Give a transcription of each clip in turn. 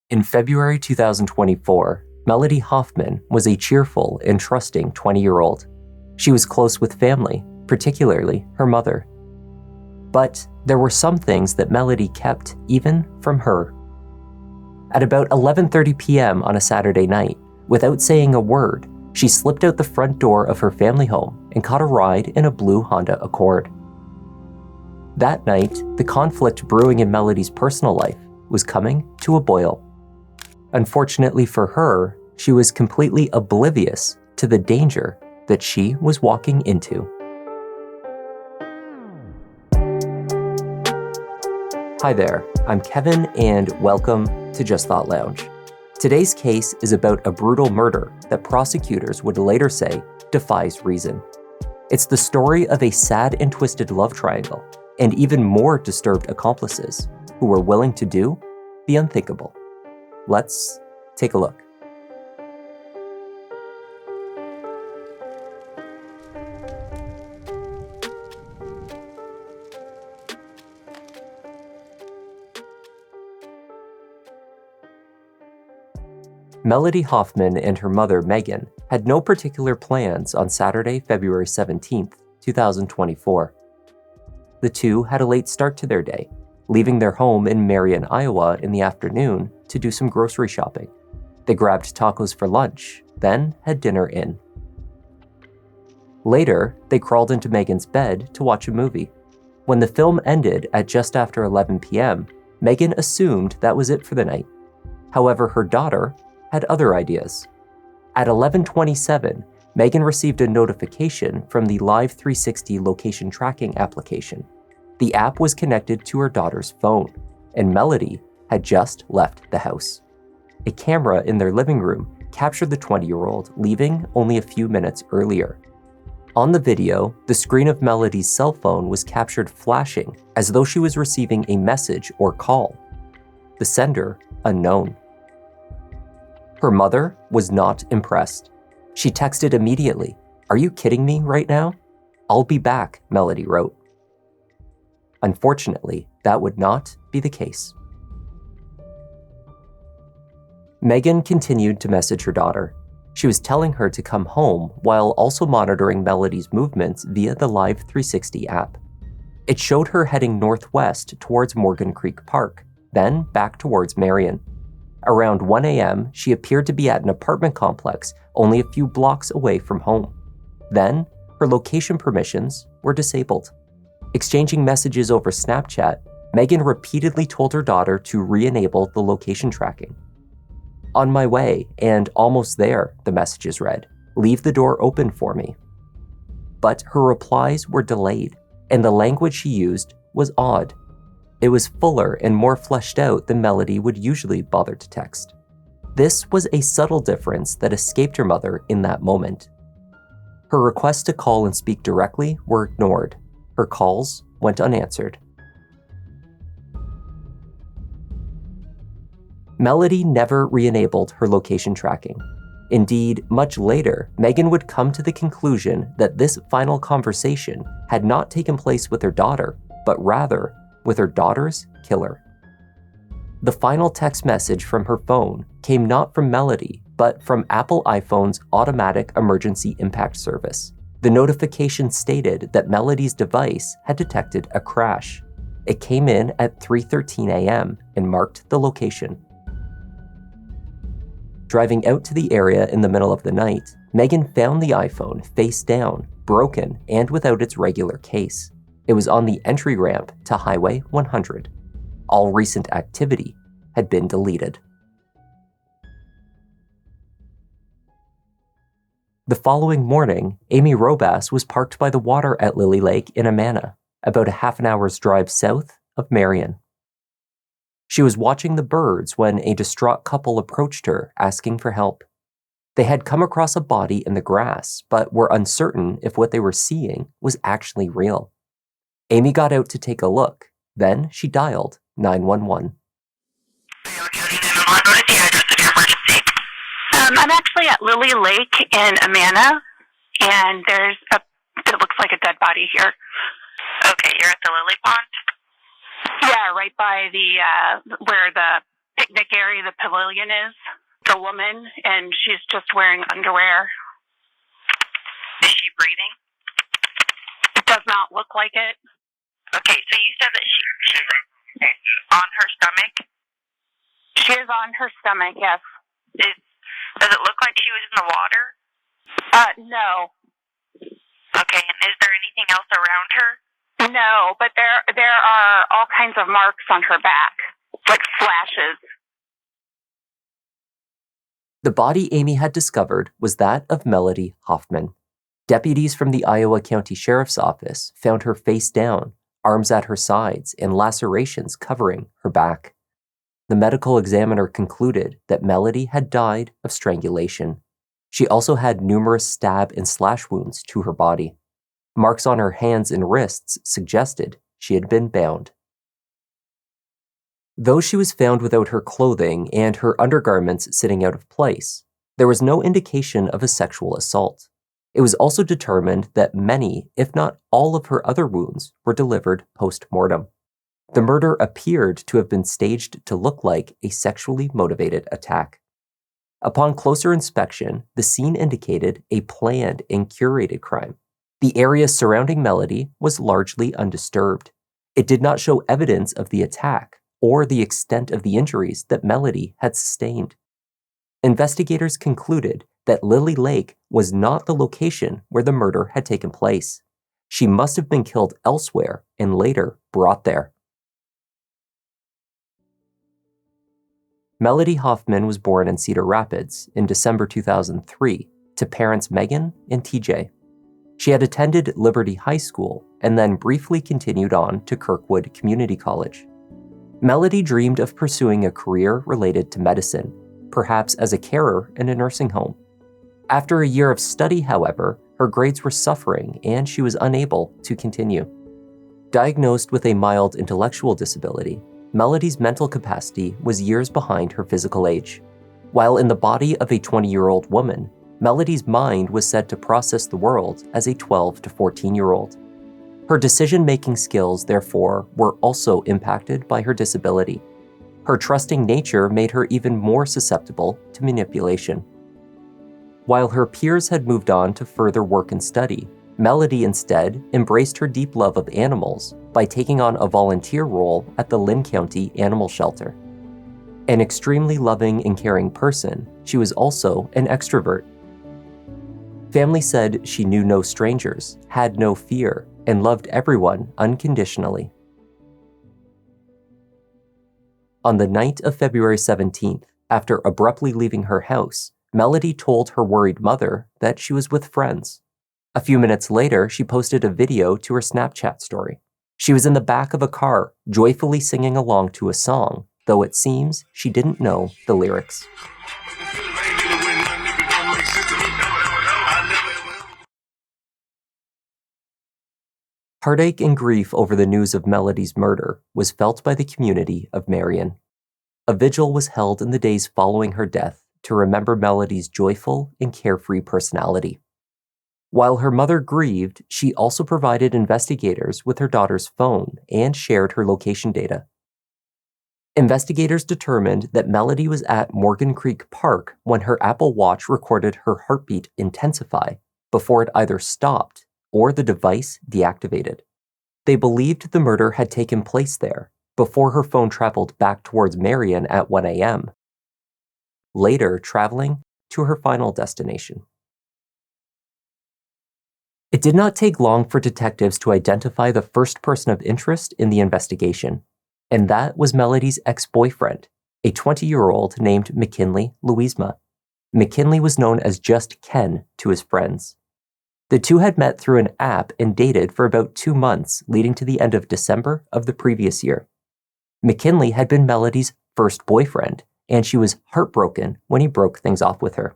In February 2024, Melody Hoffman was a cheerful and trusting 20-year-old. She was close with family, particularly her mother. But there were some things that Melody kept even from her. At about 11:30 p.m. on a Saturday night, without saying a word, she slipped out the front door of her family home and caught a ride in a blue Honda Accord. That night, the conflict brewing in Melody's personal life was coming to a boil. Unfortunately for her, she was completely oblivious to the danger that she was walking into. Hi there, I'm Kevin and welcome to Just Thought Lounge. Today's case is about a brutal murder that prosecutors would later say defies reason. It's the story of a sad and twisted love triangle and even more disturbed accomplices who were willing to do the unthinkable. Let's take a look. Melody Hoffman and her mother, Megan, had no particular plans on Saturday, February 17th, 2024. The two had a late start to their day, leaving their home in Marion, Iowa in the afternoon to do some grocery shopping. They grabbed tacos for lunch, then had dinner in. Later, they crawled into Megan's bed to watch a movie. When the film ended at just after 11 p.m., Megan assumed that was it for the night. However, her daughter had other ideas. At 11:27, Megan received a notification from the Live 360 location tracking application. The app was connected to her daughter's phone, and Melody had just left the house. A camera in their living room captured the 20-year-old leaving only a few minutes earlier. On the video, the screen of Melody's cell phone was captured flashing as though she was receiving a message or call. The sender, unknown. Her mother was not impressed. She texted immediately, "Are you kidding me right now? I'll be back," Melody wrote. Unfortunately, that would not be the case. Megan continued to message her daughter. She was telling her to come home while also monitoring Melody's movements via the Live 360 app. It showed her heading northwest towards Morgan Creek Park, then back towards Marion. Around 1 a.m., she appeared to be at an apartment complex only a few blocks away from home. Then, her location permissions were disabled. Exchanging messages over Snapchat, Megan repeatedly told her daughter to re-enable the location tracking. "On my way, and almost there," the messages read. "Leave the door open for me." But her replies were delayed, and the language she used was odd. It was fuller and more fleshed out than Melody would usually bother to text. This was a subtle difference that escaped her mother in that moment. Her requests to call and speak directly were ignored. Her calls went unanswered. Melody never re-enabled her location tracking. Indeed, much later, Megan would come to the conclusion that this final conversation had not taken place with her daughter, but rather with her daughter's killer. The final text message from her phone came not from Melody, but from Apple iPhone's automatic emergency impact service. The notification stated that Melody's device had detected a crash. It came in at 3:13 a.m. and marked the location. Driving out to the area in the middle of the night, Megan found the iPhone face down, broken, and without its regular case. It was on the entry ramp to Highway 100. All recent activity had been deleted. The following morning, Amy Robas was parked by the water at Lily Lake in Amana, about a half an hour's drive south of Marion. She was watching the birds when a distraught couple approached her asking for help. They had come across a body in the grass, but were uncertain if what they were seeing was actually real. Amy got out to take a look. Then she dialed 911. I'm actually at Lily Lake in Amana, and it looks like a dead body here. Okay, you're at the lily pond? Yeah, right by the where the picnic area the pavilion is. The woman, and she's just wearing underwear. Is she breathing? It does not look like it. Okay, so you said that she's on her stomach? She is on her stomach, yes. Does it look like she was in the water? No. Okay, and is there anything else around her? No, but there are all kinds of marks on her back, like flashes. The body Amy had discovered was that of Melody Hoffman. Deputies from the Iowa County Sheriff's Office found her face down, arms at her sides, and lacerations covering her back. The medical examiner concluded that Melody had died of strangulation. She also had numerous stab and slash wounds to her body. Marks on her hands and wrists suggested she had been bound. Though she was found without her clothing and her undergarments sitting out of place, there was no indication of a sexual assault. It was also determined that many, if not all of her other wounds were delivered post-mortem. The murder appeared to have been staged to look like a sexually motivated attack. Upon closer inspection, the scene indicated a planned and curated crime. The area surrounding Melody was largely undisturbed. It did not show evidence of the attack or the extent of the injuries that Melody had sustained. Investigators concluded that Lily Lake was not the location where the murder had taken place. She must have been killed elsewhere and later brought there. Melody Hoffman was born in Cedar Rapids in December 2003 to parents Megan and TJ. She had attended Liberty High School and then briefly continued on to Kirkwood Community College. Melody dreamed of pursuing a career related to medicine, perhaps as a carer in a nursing home. After a year of study, however, her grades were suffering and she was unable to continue. Diagnosed with a mild intellectual disability, Melody's mental capacity was years behind her physical age. While in the body of a 20-year-old woman, Melody's mind was said to process the world as a 12 to 14-year-old. Her decision-making skills, therefore, were also impacted by her disability. Her trusting nature made her even more susceptible to manipulation. While her peers had moved on to further work and study, Melody instead embraced her deep love of animals by taking on a volunteer role at the Lynn County Animal Shelter. An extremely loving and caring person, she was also an extrovert. Family said she knew no strangers, had no fear, and loved everyone unconditionally. On the night of February 17th, after abruptly leaving her house, Melody told her worried mother that she was with friends. A few minutes later, she posted a video to her Snapchat story. She was in the back of a car, joyfully singing along to a song, though it seems she didn't know the lyrics. Heartache and grief over the news of Melody's murder was felt by the community of Marion. A vigil was held in the days following her death to remember Melody's joyful and carefree personality. While her mother grieved, she also provided investigators with her daughter's phone and shared her location data. Investigators determined that Melody was at Morgan Creek Park when her Apple Watch recorded her heartbeat intensify before it either stopped or the device deactivated. They believed the murder had taken place there before her phone traveled back towards Marion at 1 a.m., later traveling to her final destination. It did not take long for detectives to identify the first person of interest in the investigation, and that was Melody's ex-boyfriend, a 20-year-old named McKinley Louisma. McKinley was known as just Ken to his friends. The two had met through an app and dated for about 2 months, leading to the end of December of the previous year. McKinley had been Melody's first boyfriend, and she was heartbroken when he broke things off with her.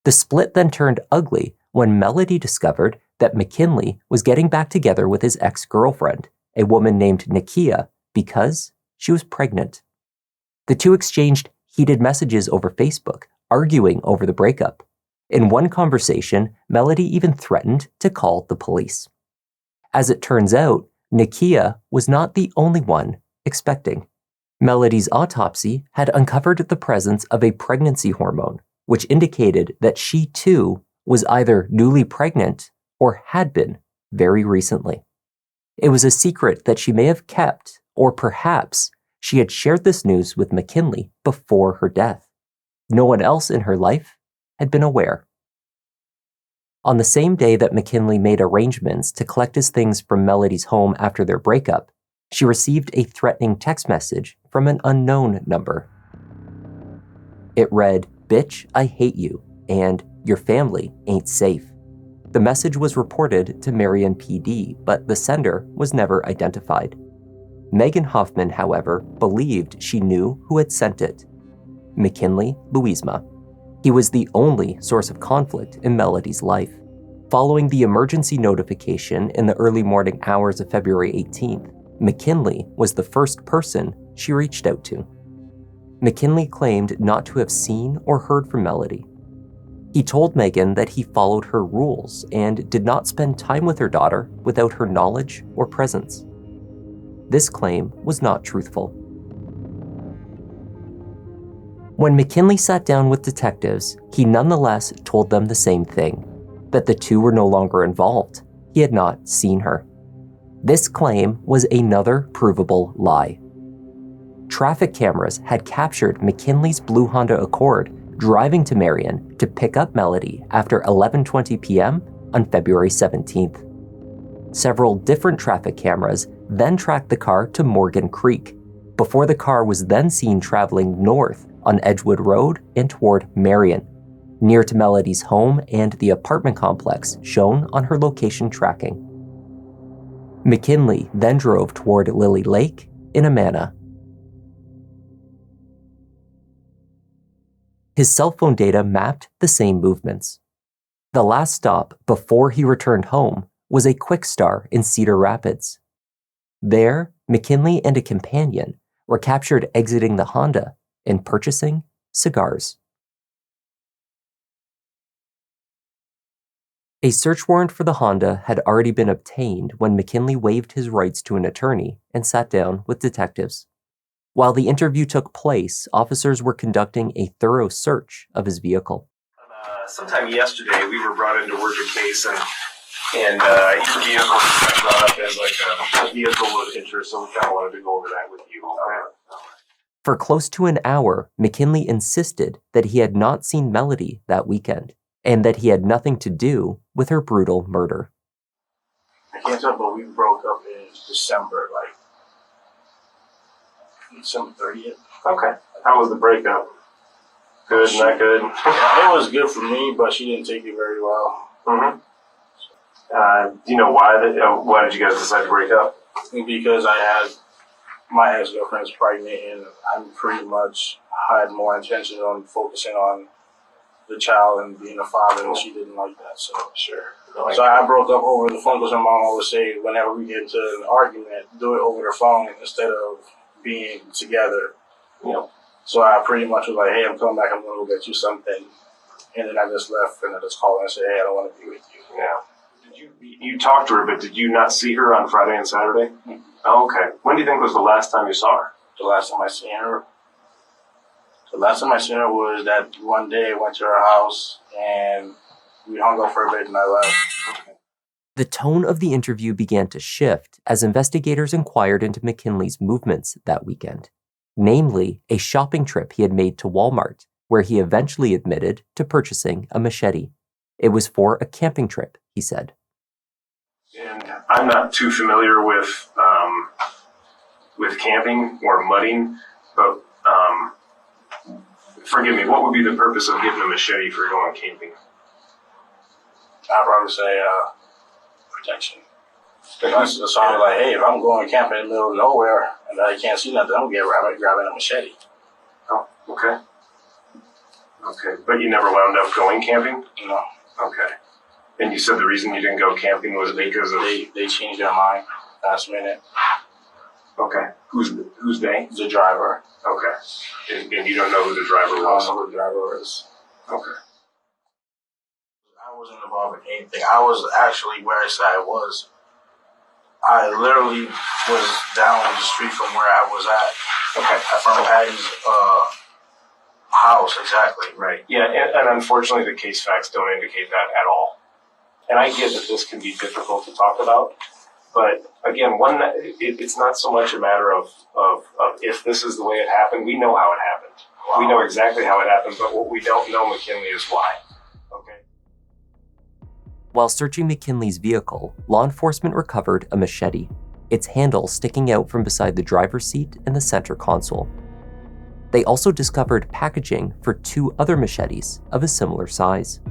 The split then turned ugly when Melody discovered that McKinley was getting back together with his ex-girlfriend, a woman named Nakia, because she was pregnant. The two exchanged heated messages over Facebook, arguing over the breakup. In one conversation, Melody even threatened to call the police. As it turns out, Nakia was not the only one expecting. Melody's autopsy had uncovered the presence of a pregnancy hormone, which indicated that she too was either newly pregnant or had been very recently. It was a secret that she may have kept, or perhaps she had shared this news with McKinley before her death. No one else in her life had been aware. On the same day that McKinley made arrangements to collect his things from Melody's home after their breakup, she received a threatening text message from an unknown number. It read, "Bitch, I hate you," and "Your family ain't safe." The message was reported to Marion PD, but the sender was never identified. Megan Hoffman, however, believed she knew who had sent it: McKinley Louisma. He was the only source of conflict in Melody's life. Following the emergency notification in the early morning hours of February 18th, McKinley was the first person she reached out to. McKinley claimed not to have seen or heard from Melody. He told Megan that he followed her rules and did not spend time with her daughter without her knowledge or presence. This claim was not truthful. When McKinley sat down with detectives, he nonetheless told them the same thing, that the two were no longer involved. He had not seen her. This claim was another provable lie. Traffic cameras had captured McKinley's blue Honda Accord driving to Marion to pick up Melody after 11:20 p.m. on February 17th. Several different traffic cameras then tracked the car to Morgan Creek, before the car was then seen traveling north on Edgewood Road and toward Marion, near to Melody's home and the apartment complex shown on her location tracking. McKinley then drove toward Lily Lake in Amana. His cell phone data mapped the same movements. The last stop before he returned home was a Quick Star in Cedar Rapids. There, McKinley and a companion were captured exiting the Honda and purchasing cigars. A search warrant for the Honda had already been obtained when McKinley waived his rights to an attorney and sat down with detectives. While the interview took place, officers were conducting a thorough search of his vehicle. Sometime yesterday, we were brought in to work a case, and your vehicle was brought up as like a vehicle of interest, so we kind of wanted to go over that with you. For close to an hour, McKinley insisted that he had not seen Melody that weekend, and that he had nothing to do with her brutal murder. I can't tell, but we broke up in December, December 30th. Okay. How was the breakup? Good, not good? Yeah, it was good for me, but she didn't take it very well. Mm-hmm. Do you know why? Why did you guys decide to break up? Because my ex-girlfriend's pregnant, and I pretty much had more intention on focusing on the child and being a father, and she didn't like that. So Sure. So I broke up over the phone because my mom always say whenever we get into an argument, do it over the phone instead of being together. You know. So I pretty much was like, hey, I'm coming back, I'm going to go get you something. And then I just left, and I just called her and said, hey, I don't want to be with you. Yeah. You talked to her, but did you not see her on Friday and Saturday? Mm-hmm. Oh, okay. When do you think was the last time you saw her? The last time I seen her was that one day I went to her house, and we hung out for a bit, and I left. Okay. The tone of the interview began to shift as investigators inquired into McKinley's movements that weekend, namely a shopping trip he had made to Walmart, where he eventually admitted to purchasing a machete. It was for a camping trip, he said. And I'm not too familiar with camping or mudding, but forgive me, what would be the purpose of getting a machete for going camping? I'd probably say protection. So I'm like, hey, if I'm going camping in the middle of nowhere and I can't see nothing, I'm grabbing a machete. Oh, okay. Okay, but you never wound up going camping? No. Okay. And you said the reason you didn't go camping was because of... They changed their mind last minute. Okay. Who's they? The driver. Okay. And you don't know who the driver was? I don't know who the driver is. Okay. I wasn't involved in anything. I was actually where I said I I literally was down the street from where I was at. Okay. From Patty's house, exactly. Right. Yeah, and unfortunately, the case facts don't indicate that at all. And I get that this can be difficult to talk about, but again, it's not so much a matter of if this is the way it happened. We know how it happened. Wow. We know exactly how it happened, but what we don't know, McKinley, is why. Okay. While searching McKinley's vehicle, law enforcement recovered a machete, its handle sticking out from beside the driver's seat and the center console. They also discovered packaging for 2 other machetes of a similar size.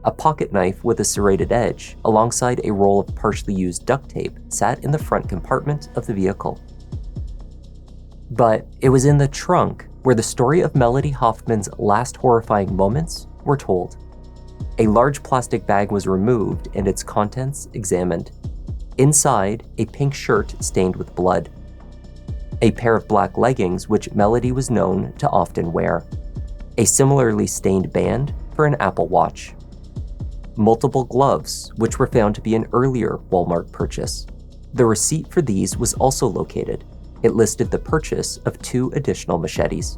A pocket knife with a serrated edge alongside a roll of partially used duct tape sat in the front compartment of the vehicle. But it was in the trunk where the story of Melody Hoffman's last horrifying moments were told. A large plastic bag was removed and its contents examined. Inside, a pink shirt stained with blood. A pair of black leggings which Melody was known to often wear. A similarly stained band for an Apple Watch. Multiple gloves, which were found to be an earlier Walmart purchase. The receipt for these was also located. It listed the purchase of 2 additional machetes.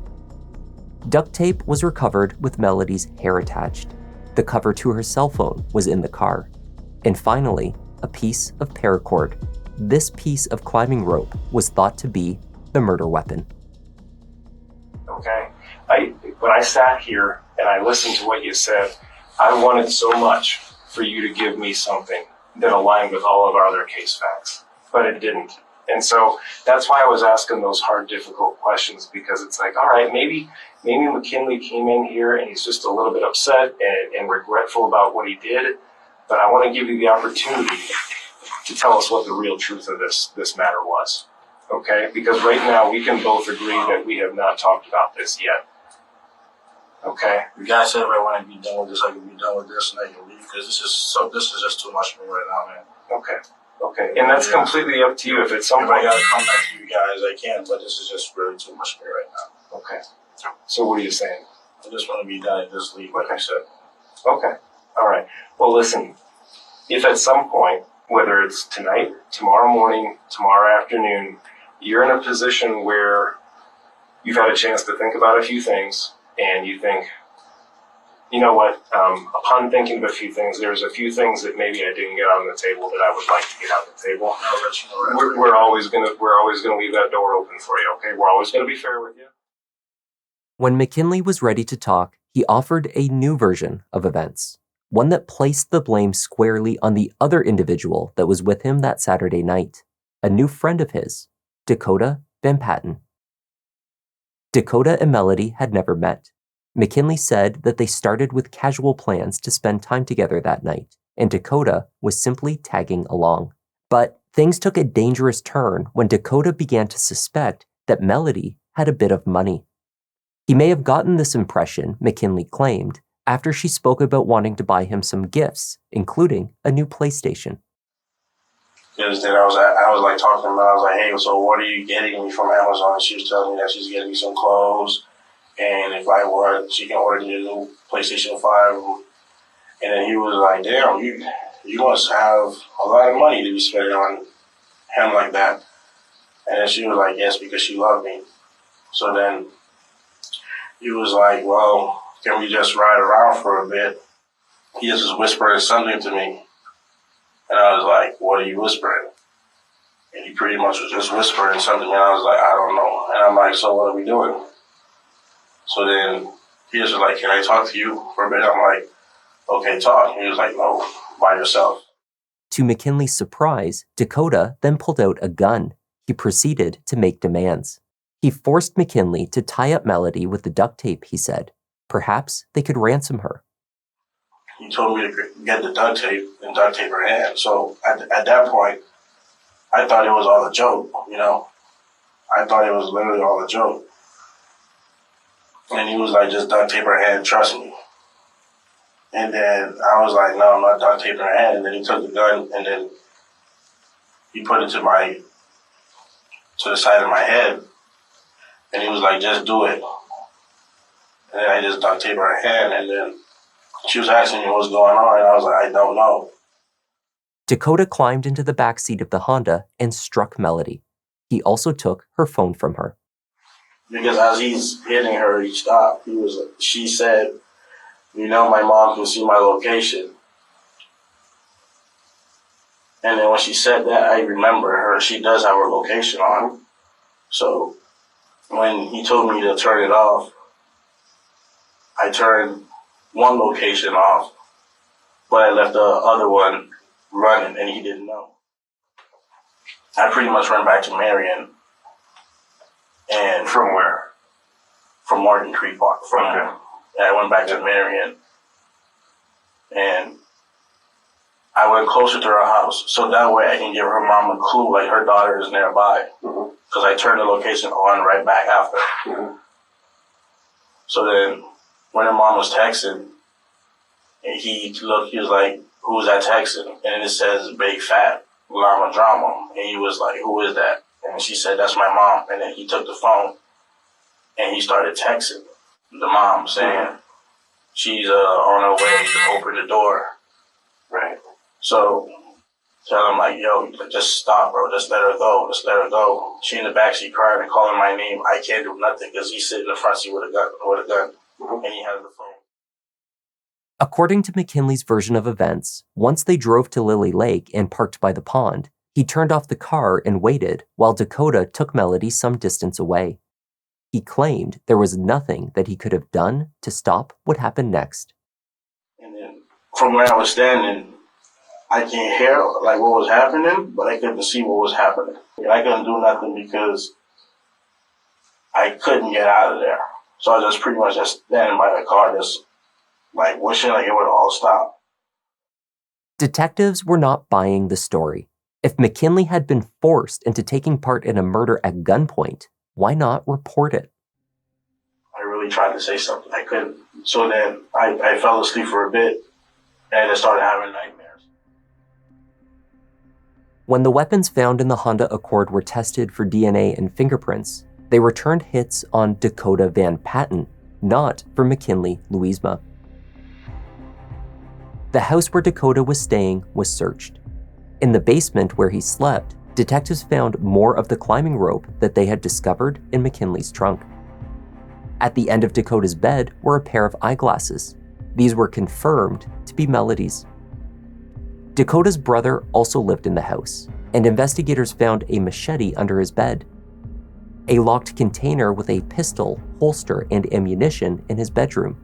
Duct tape was recovered with Melody's hair attached. The cover to her cell phone was in the car. And finally, a piece of paracord. This piece of climbing rope was thought to be the murder weapon. Okay. When I sat here and I listened to what you said, I wanted so much for you to give me something that aligned with all of our other case facts, but it didn't. And so that's why I was asking those hard, difficult questions, because it's like, all right, maybe McKinley came in here and he's just a little bit upset and regretful about what he did, but I want to give you the opportunity to tell us what the real truth of this matter was, okay? Because right now we can both agree that we have not talked about this yet. Okay. You guys said if I want to be done with this, I can be done with this and I can leave, because this is just too much for me right now, man. Okay. And that's completely up to you. If it's something I gotta come back to you guys, I can, but this is just really too much for me right now. Okay. So what are you saying? I just want to be done and just leave, like I said. Okay. All right. Well, listen, if at some point, whether it's tonight, tomorrow morning, tomorrow afternoon, you're in a position where you've had a chance to think about a few things, and you think, you know what, upon thinking of a few things, there's a few things that maybe I didn't get on the table that I would like to get on the table. I'll let you know right We're always gonna leave that door open for you, okay? We're always gonna be fair with you. When McKinley was ready to talk, he offered a new version of events, one that placed the blame squarely on the other individual that was with him that Saturday night, a new friend of his, Dakota Van Patten. Dakota and Melody had never met. McKinley said that they started with casual plans to spend time together that night, and Dakota was simply tagging along. But things took a dangerous turn when Dakota began to suspect that Melody had a bit of money. He may have gotten this impression, McKinley claimed, after she spoke about wanting to buy him some gifts, including a new PlayStation. Because then I was like talking to her, I was like, hey, so what are you getting me from Amazon? And she was telling me that she's getting me some clothes, and if I want, she can order me a new PlayStation 5. And then he was like, damn, you must have a lot of money to be spending on him like that. And then she was like, yes, because she loved me. So then he was like, well, can we just ride around for a bit? He just was whispering something to me. And I was like, what are you whispering? And he pretty much was just whispering something, and I was like, I don't know. And I'm like, so what are we doing? So then he was like, can I talk to you for a bit? I'm like, okay, talk. And he was like, no, by yourself. To McKinley's surprise, Dakota then pulled out a gun. He proceeded to make demands. He forced McKinley to tie up Melody with the duct tape, he said. Perhaps they could ransom her. He told me to get the duct tape and duct tape her hand. So at that point, I thought it was all a joke, you know. I thought it was literally all a joke. And he was like, just duct tape her hand, trust me. And then I was like, no, I'm not duct taping her hand. And then he took the gun and then he put it to the side of my head. And he was like, just do it. And then I just duct taped her hand, and then she was asking me what's going on, and I was like, I don't know. Dakota climbed into the back seat of the Honda and struck Melody. He also took her phone from her. Because as he's hitting her, he stopped. She said, my mom can see my location. And then when she said that, I remember her. She does have her location on. So when he told me to turn it off, I turned one location off, but I left the other one running, and he didn't know. I pretty much ran back to Marion. And From where? From Martin Creek Park. Okay. I went back to Marion, and I went closer to her house, so that way I can give her mom a clue, like her daughter is nearby. Because I turned the location on right back after. So then, when her mom was texting, and he was like, "Who's that texting?" And it says, "Big Fat Llama Drama." And he was like, "Who is that?" And she said, "That's my mom." And then he took the phone, and he started texting the mom, saying, she's on her way to open the door. Right. So tell him, like, yo, just stop, bro. Just let her go. Just let her go. She in the backseat crying and calling my name. I can't do nothing because he's sitting in the front seat with a gun. And he has the phone. According to McKinley's version of events, once they drove to Lily Lake and parked by the pond, he turned off the car and waited while Dakota took Melody some distance away. He claimed there was nothing that he could have done to stop what happened next. And then from where I was standing, I can't hear like what was happening, but I couldn't see what was happening. I couldn't do nothing because I couldn't get out of there. So I was pretty much just standing by the car, just like wishing like it would all stop. Detectives were not buying the story. If McKinley had been forced into taking part in a murder at gunpoint, why not report it? I really tried to say something. I couldn't. So then I fell asleep for a bit and I started having nightmares. When the weapons found in the Honda Accord were tested for DNA and fingerprints, they returned hits on Dakota Van Patten, not for McKinley Louisma. The house where Dakota was staying was searched. In the basement where he slept, detectives found more of the climbing rope that they had discovered in McKinley's trunk. At the end of Dakota's bed were a pair of eyeglasses. These were confirmed to be Melody's. Dakota's brother also lived in the house, and investigators found a machete under his bed, a locked container with a pistol, holster, and ammunition in his bedroom,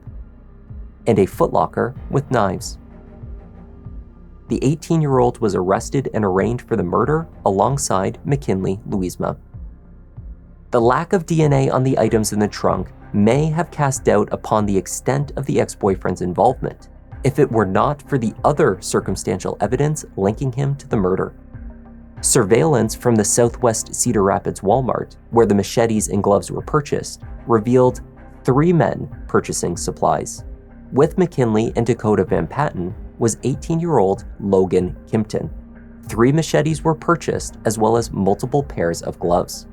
and a footlocker with knives. The 18-year-old was arrested and arraigned for the murder alongside McKinley Louisma. The lack of DNA on the items in the trunk may have cast doubt upon the extent of the ex-boyfriend's involvement, if it were not for the other circumstantial evidence linking him to the murder. Surveillance from the Southwest Cedar Rapids Walmart, where the machetes and gloves were purchased, revealed 3 men purchasing supplies. With McKinley and Dakota Van Patten was 18-year-old Logan Kimpton. 3 machetes were purchased, as well as multiple pairs of gloves.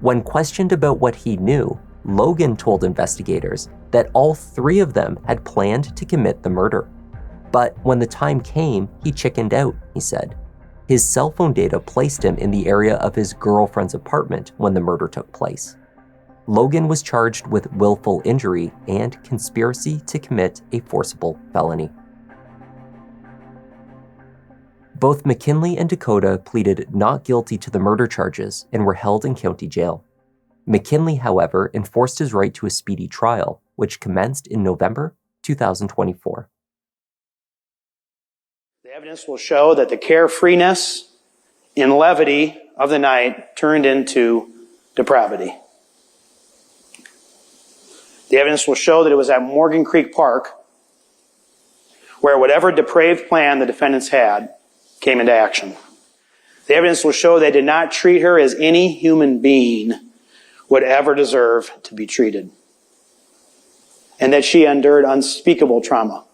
When questioned about what he knew, Logan told investigators that all 3 of them had planned to commit the murder. But when the time came, he chickened out, he said. His cell phone data placed him in the area of his girlfriend's apartment when the murder took place. Logan was charged with willful injury and conspiracy to commit a forcible felony. Both McKinley and Dakota pleaded not guilty to the murder charges and were held in county jail. McKinley, however, enforced his right to a speedy trial, which commenced in November 2024. The evidence will show that the carefreeness and levity of the night turned into depravity. The evidence will show that it was at Morgan Creek Park where whatever depraved plan the defendants had came into action. The evidence will show they did not treat her as any human being would ever deserve to be treated, and that she endured unspeakable trauma.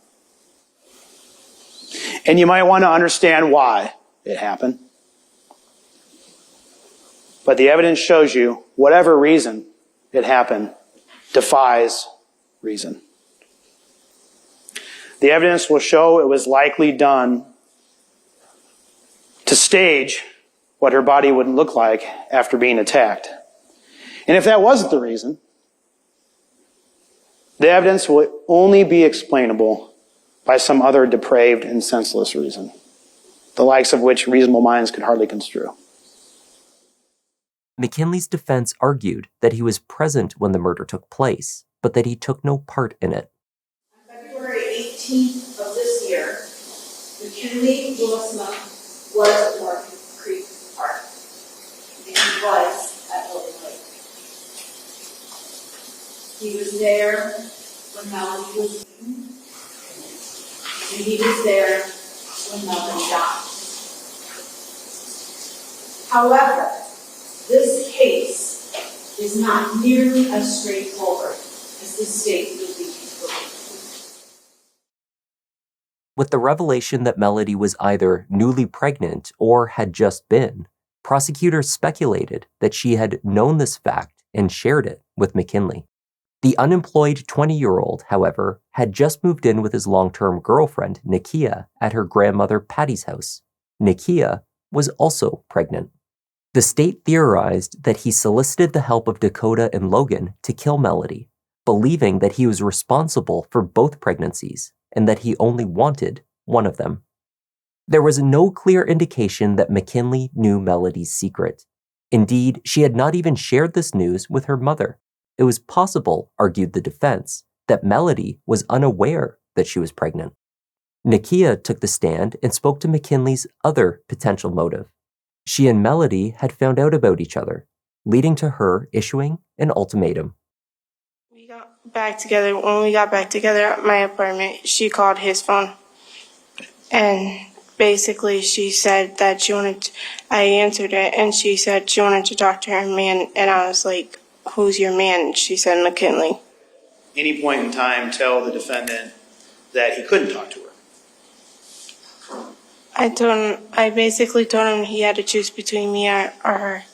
And you might want to understand why it happened. But the evidence shows you, whatever reason it happened, defies reason. The evidence will show it was likely done to stage what her body would look like after being attacked. And if that wasn't the reason, the evidence will only be explainable by some other depraved and senseless reason, the likes of which reasonable minds could hardly construe. McKinley's defense argued that he was present when the murder took place, but that he took no part in it. On February 18th of this year, McKinley was at Morgan Creek Park, and he was at Lily Lake. He was there when Melody was eaten, and he was there when Melody died. However, this case is not nearly as straightforward as the state would be believe. With the revelation that Melody was either newly pregnant or had just been, prosecutors speculated that she had known this fact and shared it with McKinley. The unemployed 20-year-old, however, had just moved in with his long-term girlfriend, Nakia, at her grandmother Patty's house. Nakia was also pregnant. The state theorized that he solicited the help of Dakota and Logan to kill Melody, believing that he was responsible for both pregnancies and that he only wanted one of them. There was no clear indication that McKinley knew Melody's secret. Indeed, she had not even shared this news with her mother. It was possible, argued the defense, that Melody was unaware that she was pregnant. Nakia took the stand and spoke to McKinley's other potential motive. She and Melody had found out about each other, leading to her issuing an ultimatum. We got back together. When we got back together at my apartment, she called his phone. And basically she said that I answered it, and she said she wanted to talk to her man. And I was like, "Who's your man?" She said, "McKinley." Any point in time, tell the defendant that he couldn't talk to her. I basically told him he had to choose between me or her.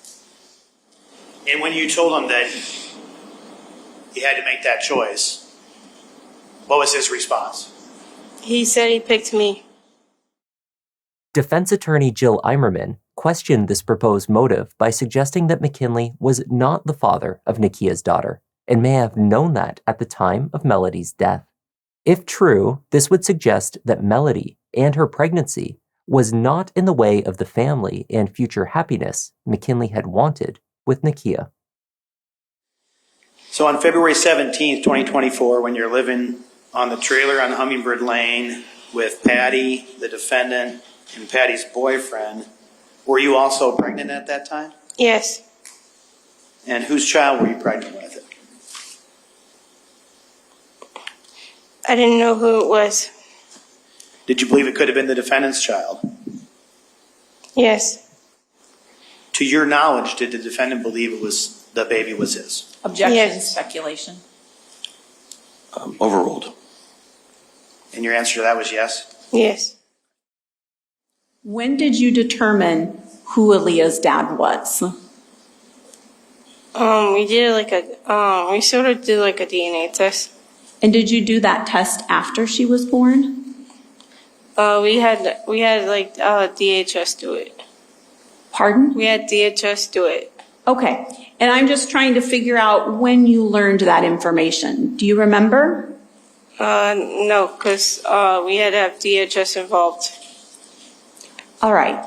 And when you told him that he had to make that choice, what was his response? He said he picked me. Defense attorney Jill Eimerman questioned this proposed motive by suggesting that McKinley was not the father of Nakia's daughter and may have known that at the time of Melody's death. If true, this would suggest that Melody and her pregnancy was not in the way of the family and future happiness McKinley had wanted with Nakia. So on February 17th, 2024, when you're living on the trailer on Hummingbird Lane with Patty, the defendant, and Patty's boyfriend, were you also pregnant at that time? Yes. And whose child were you pregnant with? I didn't know who it was. Did you believe it could have been the defendant's child? Yes. To your knowledge, did the defendant believe the baby was his? Objection, Yes. speculation. Overruled. And your answer to that was yes? Yes. When did you determine who Aaliyah's dad was? We sort of did like a DNA test. And did you do that test after she was born? We had DHS do it. Pardon? We had DHS do it. Okay. And I'm just trying to figure out when you learned that information. Do you remember? No, because we had to have DHS involved. All right.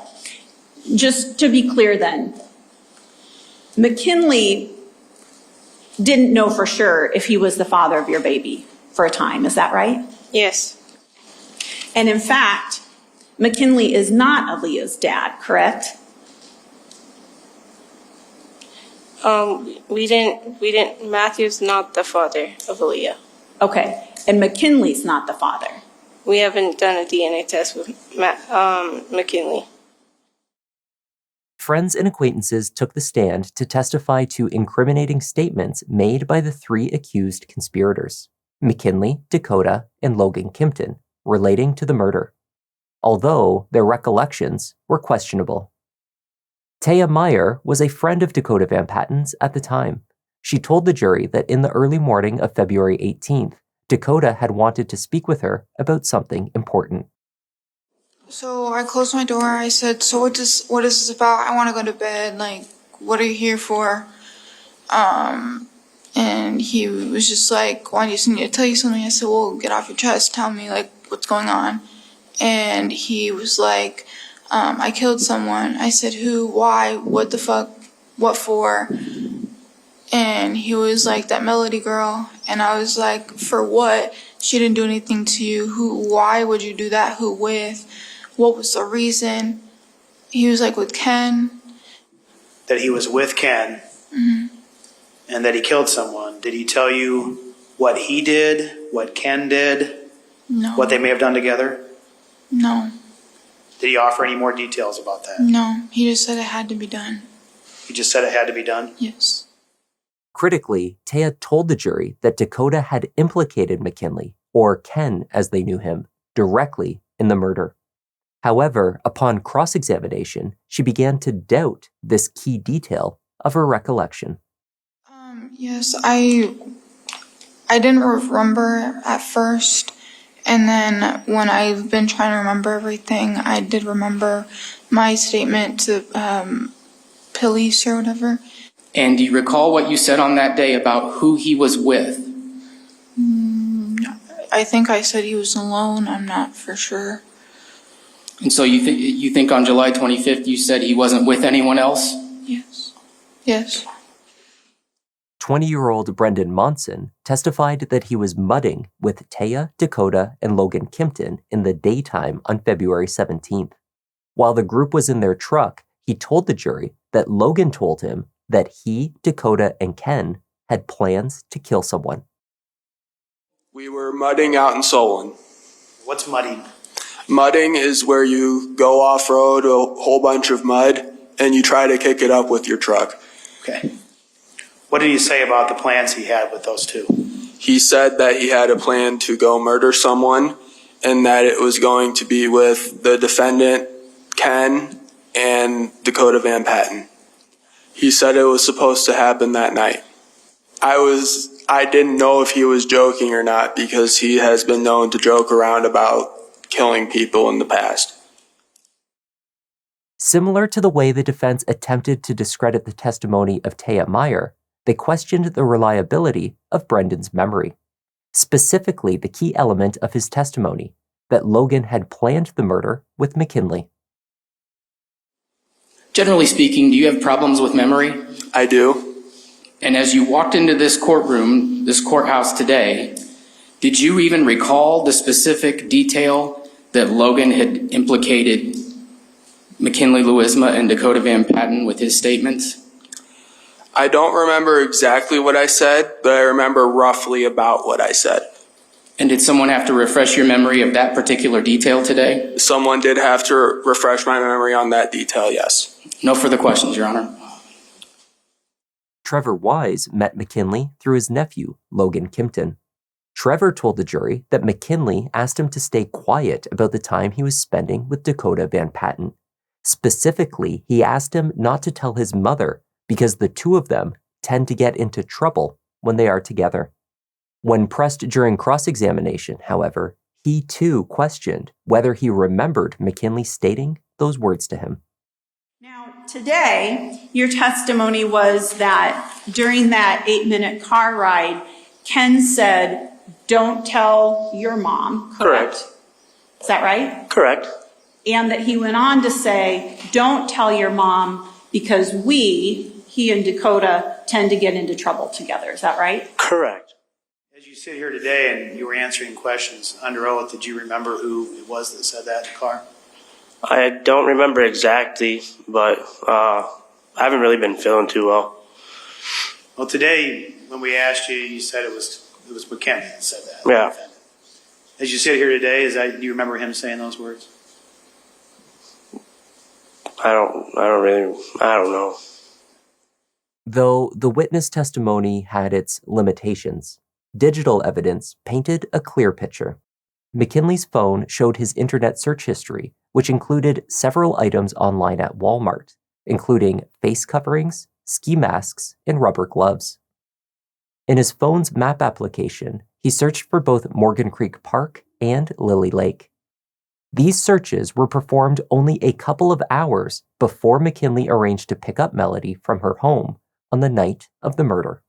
Just to be clear then, McKinley didn't know for sure if he was the father of your baby for a time. Is that right? Yes. And in fact, McKinley is not Aaliyah's dad, correct? We didn't, Matthew's not the father of Aaliyah. Okay. And McKinley's not the father. We haven't done a DNA test with McKinley. Friends and acquaintances took the stand to testify to incriminating statements made by the three accused conspirators, McKinley, Dakota, and Logan Kimpton, relating to the murder, although their recollections were questionable. Taya Meyer was a friend of Dakota Van Patten's at the time. She told the jury that in the early morning of February 18th, Dakota had wanted to speak with her about something important. So I closed my door. I said, so what is this about? I want to go to bed. Like, what are you here for? And he was just like, well, I just need to tell you something. I said, well, get off your chest. Tell me, like, what's going on. And he was like, I killed someone. I said, who, why, what the fuck, what for? And he was like, that Melody girl. And I was like, for what? She didn't do anything to you. Who, why would you do that? Who with? What was the reason? He was like, with Ken. That he was with Ken and that he killed someone. Did he tell you what he did, what Ken did, No. what they may have done together? No. Did he offer any more details about that? No. He just said it had to be done. He just said it had to be done? Yes. Critically, Taya told the jury that Dakota had implicated McKinley, or Ken as they knew him, directly in the murder. However, upon cross-examination, she began to doubt this key detail of her recollection. Yes, I didn't remember at first, and then when I've been trying to remember everything, I did remember my statement to police or whatever. And do you recall what you said on that day about who he was with? I think I said he was alone. I'm not for sure. And so you think on July 25th you said he wasn't with anyone else? Yes. Yes. 20-year-old Brendan Monson testified that he was mudding with Taya, Dakota, and Logan Kimpton in the daytime on February 17th. While the group was in their truck, he told the jury that Logan told him that he, Dakota, and Ken had plans to kill someone. We were mudding out in Solon. What's mudding? Mudding is where you go off-road, a whole bunch of mud, and you try to kick it up with your truck. Okay. What did he say about the plans he had with those two? He said that he had a plan to go murder someone and that it was going to be with the defendant, Ken, and Dakota Van Patten. He said it was supposed to happen that night. I didn't know if he was joking or not because he has been known to joke around about killing people in the past. Similar to the way the defense attempted to discredit the testimony of Taya Meyer, they questioned the reliability of Brendan's memory. Specifically, the key element of his testimony, that Logan had planned the murder with McKinley. Generally speaking, do you have problems with memory? I do. And as you walked into this courtroom, this courthouse today, did you even recall the specific detail that Logan had implicated McKinley Louisma and Dakota Van Patten with his statements? I don't remember exactly what I said, but I remember roughly about what I said. And did someone have to refresh your memory of that particular detail today? Someone did have to refresh my memory on that detail, yes. No further questions, Your Honor. Trevor Wise met McKinley through his nephew, Logan Kimpton. Trevor told the jury that McKinley asked him to stay quiet about the time he was spending with Dakota Van Patten. Specifically, he asked him not to tell his mother because the two of them tend to get into trouble when they are together. When pressed during cross-examination, however, he too questioned whether he remembered McKinley stating those words to him. Now, today, your testimony was that during that 8-minute car ride, Ken said, "Don't tell your mom," correct? Is that right? Correct. And that he went on to say, "Don't tell your mom because he and Dakota tend to get into trouble together." Is that right? Correct. As you sit here today and you were answering questions under oath, did you remember who it was that said that in the car? I don't remember exactly, but I haven't really been feeling too well. Well, today, when we asked you, you said it was McKinley that said that. Yeah. As you sit here today, do you remember him saying those words? I don't know. Though the witness testimony had its limitations, digital evidence painted a clear picture. McKinley's phone showed his internet search history, which included several items online at Walmart, including face coverings, ski masks, and rubber gloves. In his phone's map application, he searched for both Morgan Creek Park and Lily Lake. These searches were performed only a couple of hours before McKinley arranged to pick up Melody from her home on the night of the murder.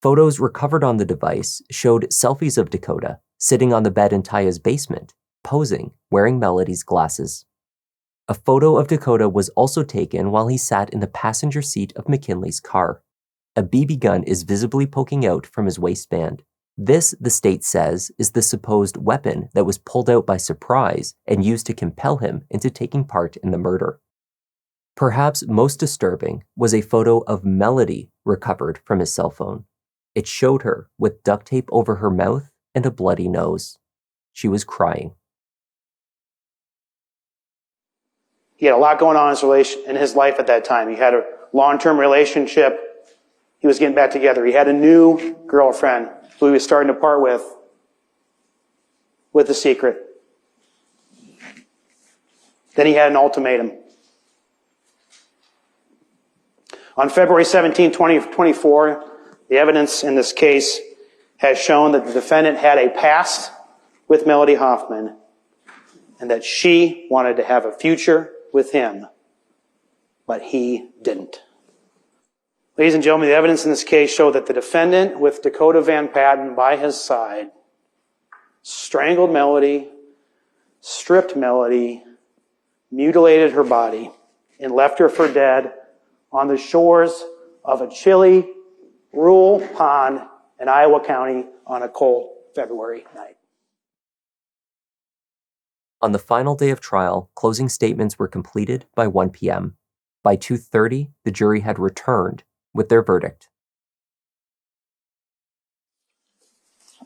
Photos recovered on the device showed selfies of Dakota sitting on the bed in Taya's basement, posing, wearing Melody's glasses. A photo of Dakota was also taken while he sat in the passenger seat of McKinley's car. A BB gun is visibly poking out from his waistband. This, the state says, is the supposed weapon that was pulled out by surprise and used to compel him into taking part in the murder. Perhaps most disturbing was a photo of Melody recovered from his cell phone. It showed her with duct tape over her mouth and a bloody nose. She was crying. He had a lot going on in his life at that time. He had a long-term relationship. He was getting back together. He had a new girlfriend who he was starting to part with a secret. Then he had an ultimatum. On February 17, 2024, the evidence in this case has shown that the defendant had a past with Melody Hoffman and that she wanted to have a future with him, but he didn't. Ladies and gentlemen, the evidence in this case showed that the defendant, with Dakota Van Patten by his side, strangled Melody, stripped Melody, mutilated her body, and left her for dead on the shores of a chilly, rural pond in Iowa County on a cold February night. On the final day of trial, closing statements were completed by 1 p.m. By 2:30, the jury had returned with their verdict.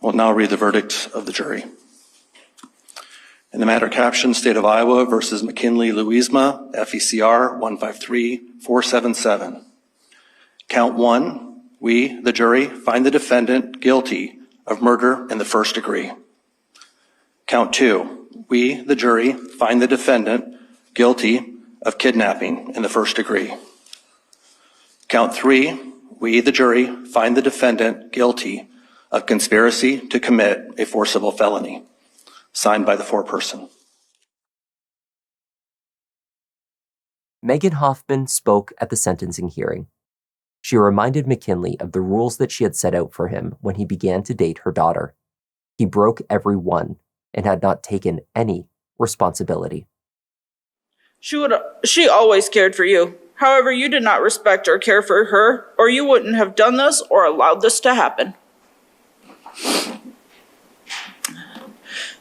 We'll now read the verdict of the jury. In the matter captioned, State of Iowa versus McKinley Louisma, FECR 153477. Count 1, we, the jury, find the defendant guilty of murder in the first degree. Count 2, we, the jury, find the defendant guilty of kidnapping in the first degree. Count 3, we, the jury, find the defendant guilty of conspiracy to commit a forcible felony. Signed by the foreperson. Megan Hoffman spoke at the sentencing hearing. She reminded McKinley of the rules that she had set out for him when he began to date her daughter. He broke every one and had not taken any responsibility. She always cared for you. However, you did not respect or care for her, or you wouldn't have done this or allowed this to happen.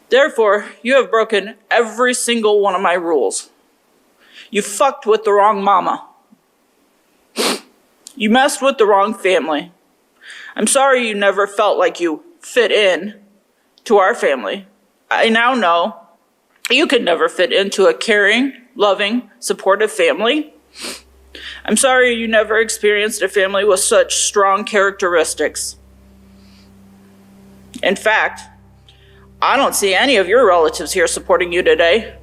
Therefore, you have broken every single one of my rules. You fucked with the wrong mama. You messed with the wrong family. I'm sorry you never felt like you fit in to our family. I now know you could never fit into a caring, loving, supportive family. I'm sorry you never experienced a family with such strong characteristics. In fact, I don't see any of your relatives here supporting you today.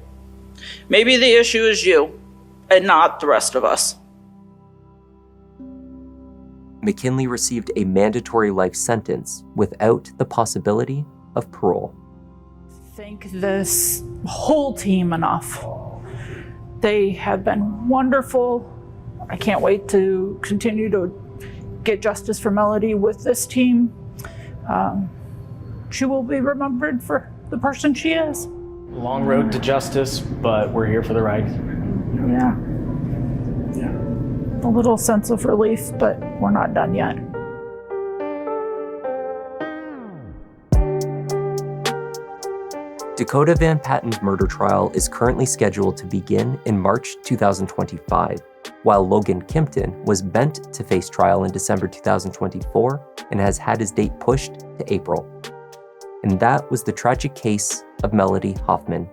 Maybe the issue is you, and not the rest of us. McKinley received a mandatory life sentence without the possibility of parole. Thank this whole team enough. They have been wonderful. I can't wait to continue to get justice for Melody with this team. She will be remembered for the person she is. Long road to justice, but we're here for the ride. Yeah. A little sense of relief, but we're not done yet. Dakota Van Patten's murder trial is currently scheduled to begin in March 2025, while Logan Kimpton was bent to face trial in December 2024 and has had his date pushed to April. And that was the tragic case of Melody Hoffman.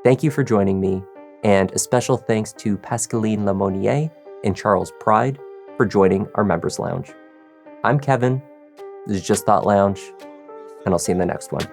Thank you for joining me, and a special thanks to Pascaline Lamonier and Charles Pride for joining our Members Lounge. I'm Kevin, this is Just Thought Lounge, and I'll see you in the next one.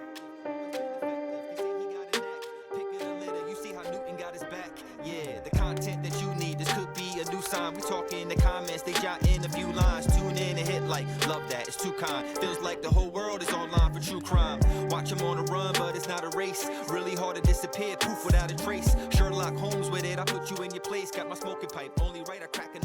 Feels like the whole world is online for true crime. Watch I'm on a run, but it's not a race. Really hard to disappear, poof, without a trace. Sherlock Holmes with it, I put you in your place. Got my smoking pipe, only right, I crack a